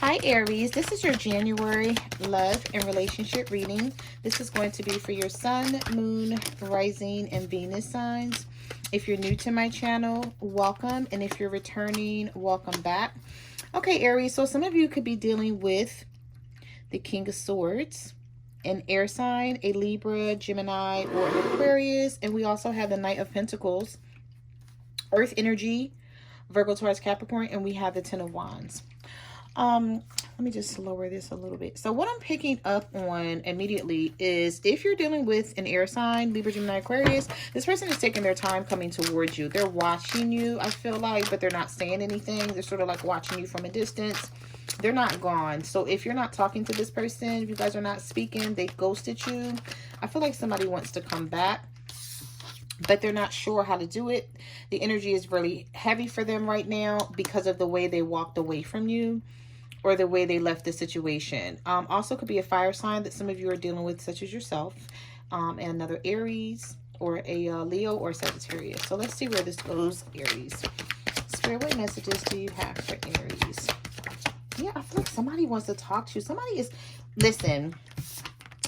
Hi Aries, this is your January love and relationship reading. This is going to be for your sun, moon, rising, and Venus signs. If you're new to my channel, welcome. And if you're returning, welcome back. Okay, Aries, so some of you could be dealing with the King of Swords, an air sign, a Libra, Gemini, or an Aquarius. And we also have the Knight of Pentacles, Earth energy, Virgo, Taurus, Capricorn, and we have the Ten of Wands. Let me just lower this a little bit. So what I'm picking up on immediately is if you're dealing with an air sign, Libra, Gemini, Aquarius, this person is taking their time coming towards you. They're watching you, I feel like, but they're not saying anything. They're sort of like watching you from a distance. They're not gone. So if you're not talking to this person, if you guys are not speaking, they ghosted you. I feel like somebody wants to come back, but they're not sure how to do it. The energy is really heavy for them right now because of the way they walked away from you or the way they left the situation. Also could be a fire sign that some of you are dealing with, such as yourself, and another Aries or a Leo or Sagittarius. So let's see where this goes, Aries. Spirit, what messages do you have for Aries? Yeah, I feel like somebody wants to talk to you. Somebody is, listen,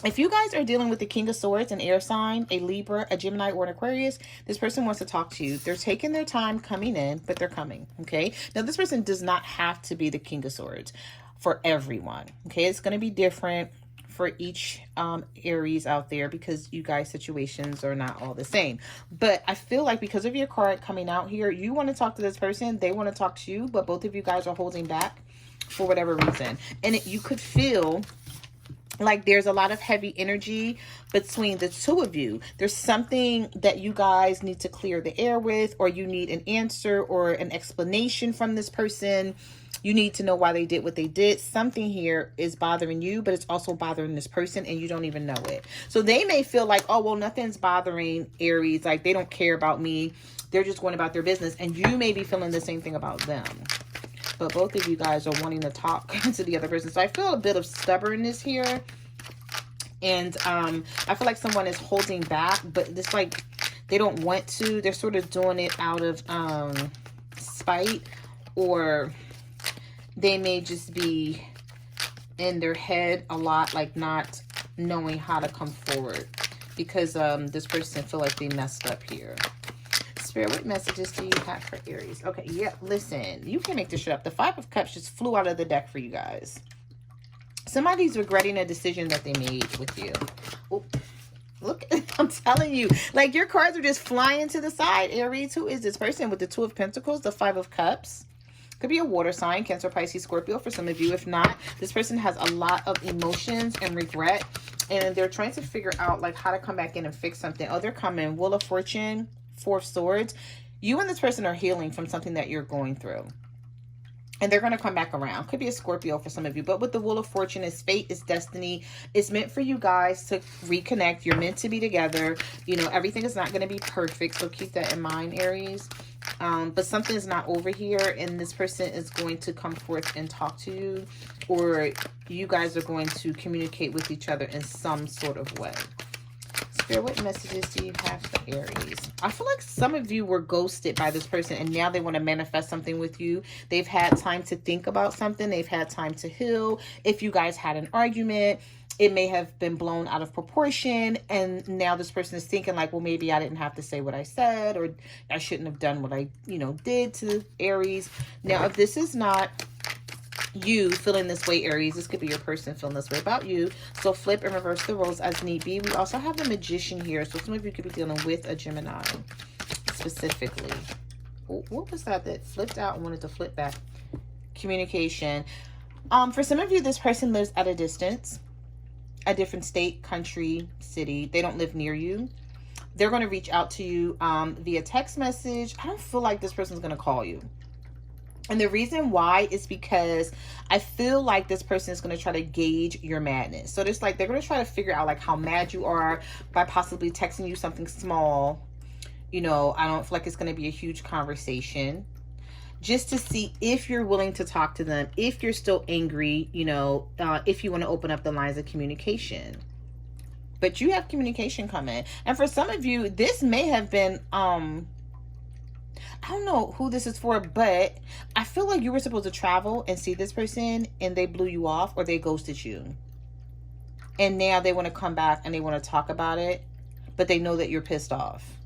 if you guys are dealing with the King of Swords, an air sign, a Libra, a Gemini, or an Aquarius, this person wants to talk to you. They're taking their time coming in, but they're coming, okay? Now, this person does not have to be the King of Swords for everyone, okay? It's going to be different for each Aries out there because you guys' situations are not all the same. But I feel like because of your card coming out here, you want to talk to this person, they want to talk to you, but both of you guys are holding back for whatever reason. And you could feel like there's a lot of heavy energy between the two of you. There's something that you guys need to clear the air with, or you need an answer or an explanation from this person. You need to know why they did what they did. Something here is bothering you, but it's also bothering this person and you don't even know it. So they may feel like, oh, well, nothing's bothering Aries. Like they don't care about me. They're just going about their business. And you may be feeling the same thing about them. But both of you guys are wanting to talk to the other person. So I feel a bit of stubbornness here. And I feel like someone is holding back, but it's like they don't want to. They're sort of doing it out of spite, or they may just be in their head a lot, like not knowing how to come forward because this person feel like they messed up here. Spirit, what messages do you have for Aries? Okay, yeah, listen, you can't make this shit up. The Five of Cups just flew out of the deck for you guys. Somebody's regretting a decision that they made with you. Oh, look, I'm telling you, like your cards are just flying to the side, Aries. Who is this person with the Two of Pentacles, the Five of Cups? Could be a water sign, Cancer, Pisces, Scorpio for some of you. If not, this person has a lot of emotions and regret, and they're trying to figure out like how to come back in and fix something. Oh, they're coming. Wheel of Fortune, Four of Swords. You and this person are healing from something that you're going through. And they're going to come back around. Could be a Scorpio for some of you. But with the Wheel of Fortune, it's fate, it's destiny. It's meant for you guys to reconnect. You're meant to be together. You know, everything is not going to be perfect. So keep that in mind, Aries. But something is not over here. And this person is going to come forth and talk to you. Or you guys are going to communicate with each other in some sort of way. Spirit, what messages do you have for Aries? I feel like some of you were ghosted by this person and now they want to manifest something with you. They've had time to think about something. They've had time to heal. If you guys had an argument, it may have been blown out of proportion. And now this person is thinking like, well, maybe I didn't have to say what I said, or I shouldn't have done what I, did to Aries. Now, if this is not you feeling this way, Aries, this could be your person feeling this way about you. So flip and reverse the roles as need be. We also have the Magician here. So some of you could be dealing with a Gemini specifically. What was that flipped out and wanted to flip back? Communication. For some of you, this person lives at a distance, a different state, country, city. They don't live near you. They're going to reach out to you via text message. I don't feel like this person's going to call you. And the reason why is because I feel like this person is going to try to gauge your madness. So it's like they're going to try to figure out like how mad you are by possibly texting you something small. I don't feel like it's going to be a huge conversation. Just to see if you're willing to talk to them, if you're still angry, if you want to open up the lines of communication. But you have communication coming. And for some of you, this may have been I don't know who this is for, but I feel like you were supposed to travel and see this person and they blew you off or they ghosted you. And now they want to come back and they want to talk about it, but they know that you're pissed off.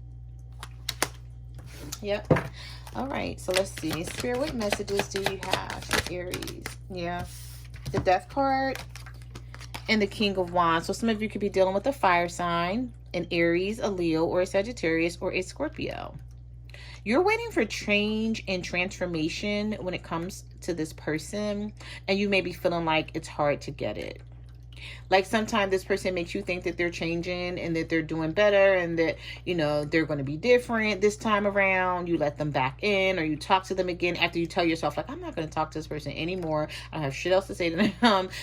Yep. All right, so let's see. Spirit, what messages do you have for Aries? Yeah. The Death card and the King of Wands. So some of you could be dealing with a fire sign, an Aries, a Leo, or a Sagittarius, or a Scorpio. You're waiting for change and transformation when it comes to this person, and you may be feeling like it's hard to get it. Like sometimes this person makes you think that they're changing and that they're doing better and that, you know, they're going to be different this time around. You let them back in or you talk to them again after you tell yourself, like, I'm not going to talk to this person anymore. I don't have shit else to say to them.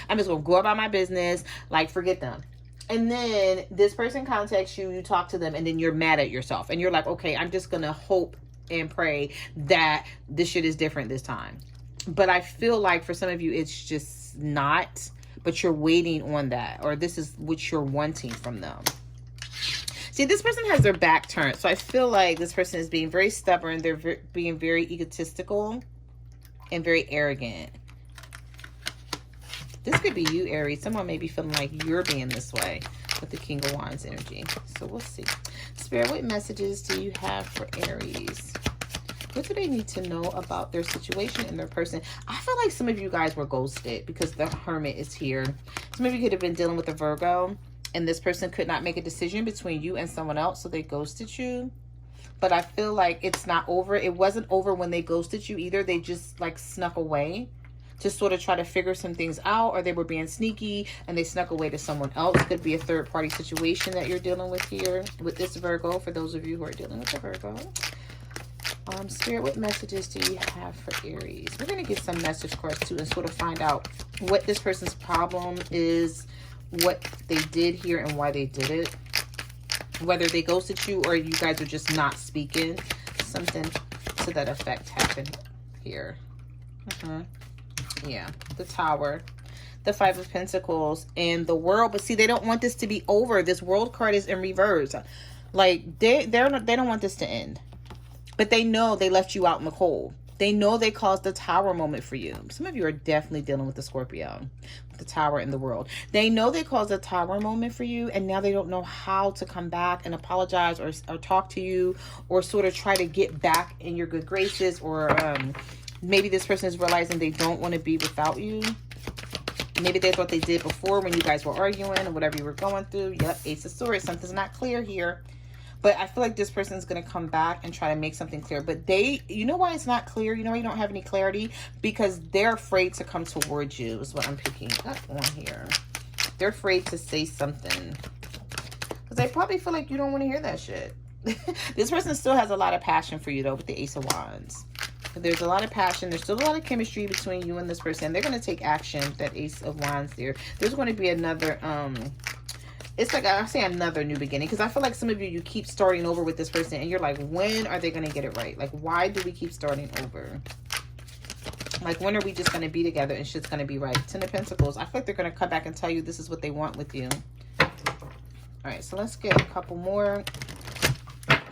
I'm just going to go about my business. Like, forget them. And then this person contacts you, you talk to them, and then you're mad at yourself. And you're like, okay, I'm just going to hope and pray that this shit is different this time. But I feel like for some of you, it's just not. But you're waiting on that, or this is what you're wanting from them. See, this person has their back turned. So I feel like this person is being very stubborn. They're being very egotistical and very arrogant. This could be you, Aries. Someone may be feeling like you're being this way with the King of Wands energy. So we'll see. Spirit, what messages do you have for Aries? What do they need to know about their situation and their person? I feel like some of you guys were ghosted because the Hermit is here. Some of you could have been dealing with a Virgo and this person could not make a decision between you and someone else, so they ghosted you. But I feel like it's not over. It wasn't over when they ghosted you either. They just like snuck away to sort of try to figure some things out, or they were being sneaky and they snuck away to someone else. Could be a third party situation that you're dealing with here with this Virgo, for those of you who are dealing with a Virgo. Spirit, what messages do you have for Aries? We're going to get some message cards too and sort of find out what this person's problem is, what they did here and why they did it. Whether they ghosted you or you guys are just not speaking. Something to that effect happened here. Yeah, the Tower, the Five of Pentacles, and the World. But see, they don't want this to be over. This World card is in reverse. Like they don't want this to end. But they know they left you out in the cold. They know they caused the Tower moment for you. Some of you are definitely dealing with the Scorpio, with the Tower in the World. They know they caused a Tower moment for you, and now they don't know how to come back and apologize or talk to you or sort of try to get back in your good graces. Or maybe this person is realizing they don't want to be without you. Maybe that's what they did before when you guys were arguing or whatever you were going through. Yep, Ace of Swords. Something's not clear here. But I feel like this person is going to come back and try to make something clear. But you know why it's not clear? You know why you don't have any clarity? Because they're afraid to come towards you is what I'm picking up on here. They're afraid to say something. Because they probably feel like you don't want to hear that shit. This person still has a lot of passion for you, though, with the Ace of Wands. There's a lot of passion. There's still a lot of chemistry between you and this person. They're going to take action, that Ace of Wands there. There's going to be another... it's like I say another new beginning, because I feel like some of you keep starting over with this person and you're like, when are they going to get it right? Like, why do we keep starting over? Like, when are we just going to be together and shit's going to be right? Ten of Pentacles. I feel like they're going to come back and tell you this is what they want with you. All right, so let's get a couple more,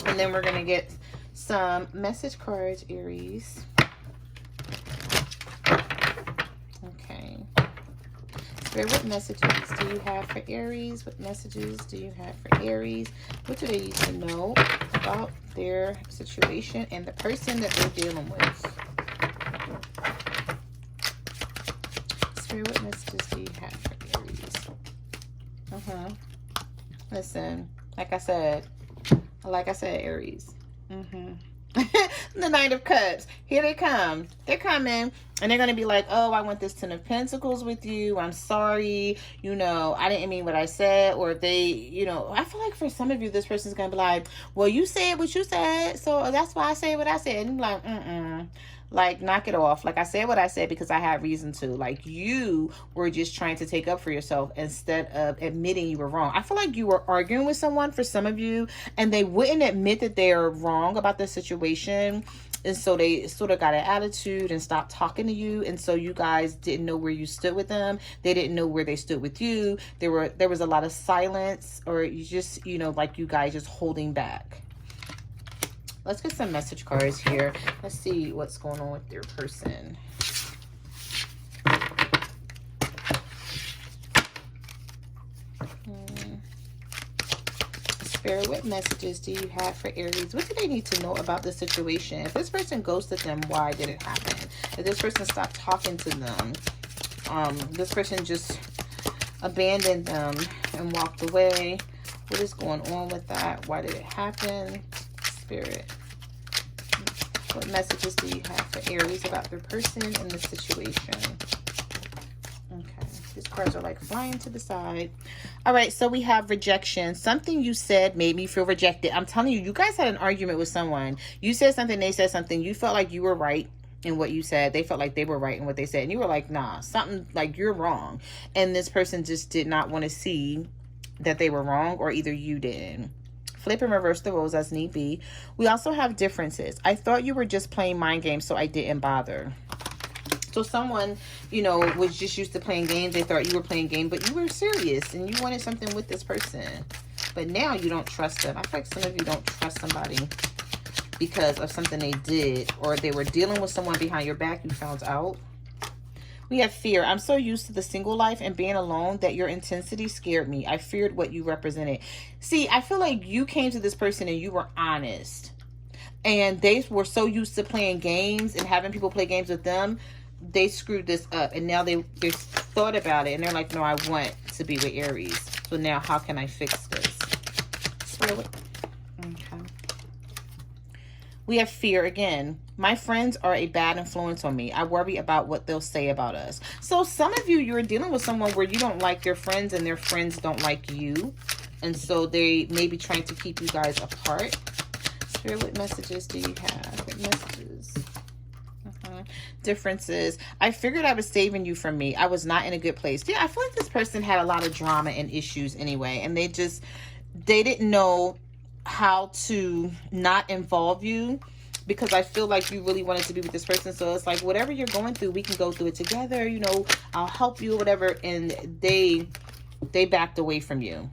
and then we're going to get some message cards, Aries. Okay. What messages do you have for Aries? What messages do you have for Aries? What do they need to know about their situation and the person that they're dealing with? Spirit, what messages do you have for Aries? Listen, like I said, Aries. The Knight of Cups. Here they come. They're coming. And they're going to be like, oh, I want this Ten of Pentacles with you. I'm sorry. You know, I didn't mean what I said. Or if they, you know, I feel like for some of you, this person's going to be like, well, you said what you said. So that's why I say what I said. And you're like, like, knock it off. Like, I said what I said because I had reason to. Like, you were just trying to take up for yourself instead of admitting you were wrong. I feel like you were arguing with someone, for some of you, and they wouldn't admit that they're wrong about the situation. And so they sort of got an attitude and stopped talking to you. And so you guys didn't know where you stood with them. They didn't know where they stood with you. There was a lot of silence, or you just, you know, like you guys just holding back. Let's get some message cards here. Let's see what's going on with their person. Spirit, what messages do you have for Aries? What do they need to know about the situation? If this person ghosted them, why did it happen? If this person stopped talking to them, this person just abandoned them and walked away. What is going on with that? Why did it happen? Spirit, what messages do you have for Aries about their person and the situation? Okay, these cards are like flying to the side. All right, so we have rejection. Something you said made me feel rejected. I'm telling you, you guys had an argument with someone. You said something, they said something. You felt like you were right in what you said. They felt like they were right in what they said. And you were like, nah, something like you're wrong. And this person just did not want to see that they were wrong, or either you didn't. Flip and reverse the roles as need be. We also have differences. I thought you were just playing mind games, so I didn't bother. So someone, you know, was just used to playing games. They thought you were playing games, but you were serious and you wanted something with this person. But now you don't trust them. I feel like some of you don't trust somebody because of something they did, or they were dealing with someone behind your back you found out. We have fear. I'm so used to the single life and being alone that your intensity scared me. I feared what you represented. See, I feel like you came to this person and you were honest. And they were so used to playing games and having people play games with them. They screwed this up. And now they thought about it. And they're like, no, I want to be with Aries. So now how can I fix this? Okay. We have fear again. My friends are a bad influence on me. I worry about what they'll say about us. So some of you, you're dealing with someone where you don't like your friends and their friends don't like you. And so they may be trying to keep you guys apart. Spirit, what messages do you have? What messages? Differences. I figured I was saving you from me. I was not in a good place. Yeah, I feel like this person had a lot of drama and issues anyway. And they didn't know how to not involve you, because I feel like you really wanted to be with this person. So it's like, whatever you're going through, we can go through it together. You know, I'll help you or whatever. And they backed away from you.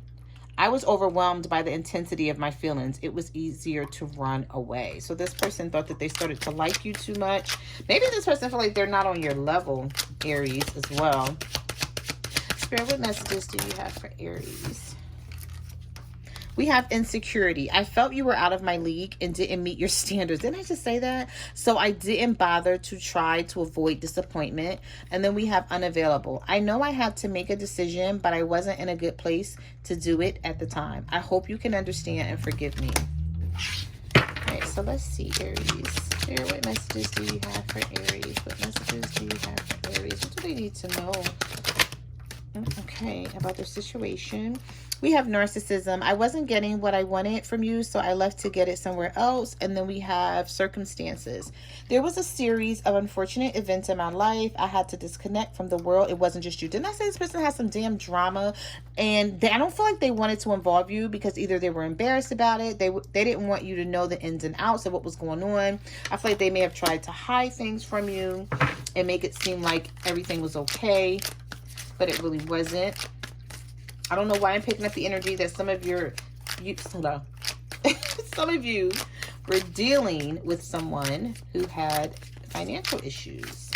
I was overwhelmed by the intensity of my feelings. It was easier to run away. So this person thought that they started to like you too much. Maybe this person felt like they're not on your level, Aries, as well. Spirit, what messages do you have for Aries? We have insecurity. I felt you were out of my league and didn't meet your standards. Didn't I just say that? So I didn't bother to try to avoid disappointment. And then we have unavailable. I know I had to make a decision, but I wasn't in a good place to do it at the time. I hope you can understand and forgive me. All right, so let's see, Aries. Spirit, what messages do you have for Aries? What messages do you have for Aries? What do they need to know? Okay, about their situation. We have narcissism. I wasn't getting what I wanted from you, so I left to get it somewhere else. And then we have circumstances. There was a series of unfortunate events in my life. I had to disconnect from the world. It wasn't just you. Didn't I say this person has some damn drama? And I don't feel like they wanted to involve you because either they were embarrassed about it. They didn't want you to know the ins and outs of what was going on. I feel like they may have tried to hide things from you and make it seem like everything was okay, but it really wasn't. I don't know why I'm picking up the energy that some of you were dealing with someone who had financial issues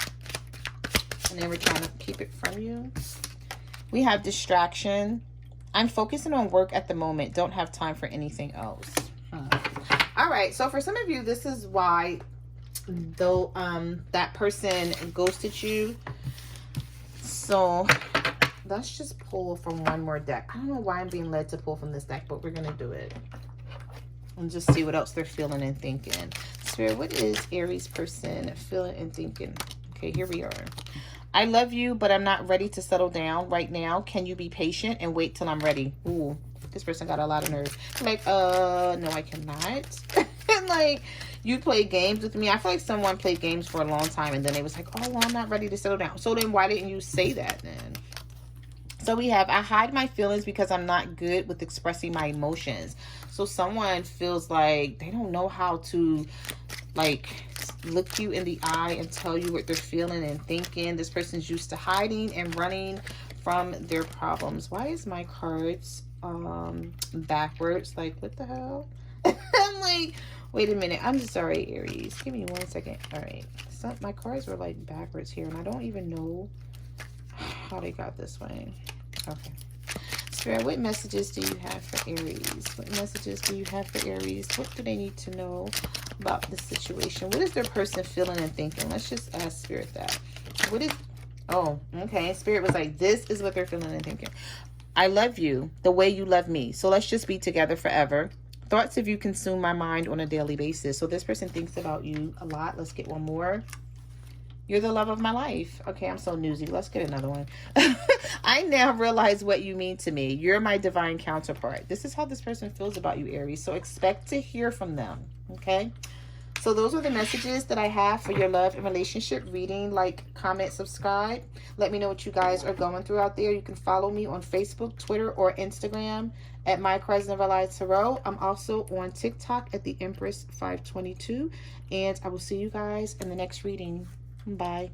and they were trying to keep it from you. We have distraction. I'm focusing on work at the moment. Don't have time for anything else. All right. So for some of you, this is why though that person ghosted you. So let's just pull from one more deck. I don't know why I'm being led to pull from this deck, but we're going to do it. And just see what else they're feeling and thinking. Spirit, what is Aries person feeling and thinking? Okay, here we are. I love you, but I'm not ready to settle down right now. Can you be patient and wait till I'm ready? Ooh, this person got a lot of nerves. Like, no, I cannot. And like, you play games with me. I feel like someone played games for a long time and then they was like, oh, well, I'm not ready to settle down. So then why didn't you say that then? So we have, I hide my feelings because I'm not good with expressing my emotions. So someone feels like they don't know how to like look you in the eye and tell you what they're feeling and thinking. This person's used to hiding and running from their problems. Why is my cards backwards? Like, what the hell? I'm like, Wait a minute. I'm sorry, Aries. Give me 1 second. All right. So my cards were like backwards here, and I don't even know how they got this way. Okay. Spirit, what messages do you have for Aries? What messages do you have for Aries? What do they need to know about this situation? What is their person feeling and thinking? Let's just ask Spirit that. What is... Oh, okay. Spirit was like, this is what they're feeling and thinking. I love you the way you love me. So let's just be together forever. Thoughts of you consume my mind on a daily basis. So this person thinks about you a lot. Let's get one more. You're the love of my life. Okay, I'm so newsy. Let's get another one. I now realize what you mean to me. You're my divine counterpart. This is how this person feels about you, Aries. So expect to hear from them. Okay? So those are the messages that I have for your love and relationship reading. Like, comment, subscribe. Let me know what you guys are going through out there. You can follow me on Facebook, Twitter, or Instagram at My Crazyyyyy Tarot. I'm also on TikTok at the Empress 522. And I will see you guys in the next reading. Bye.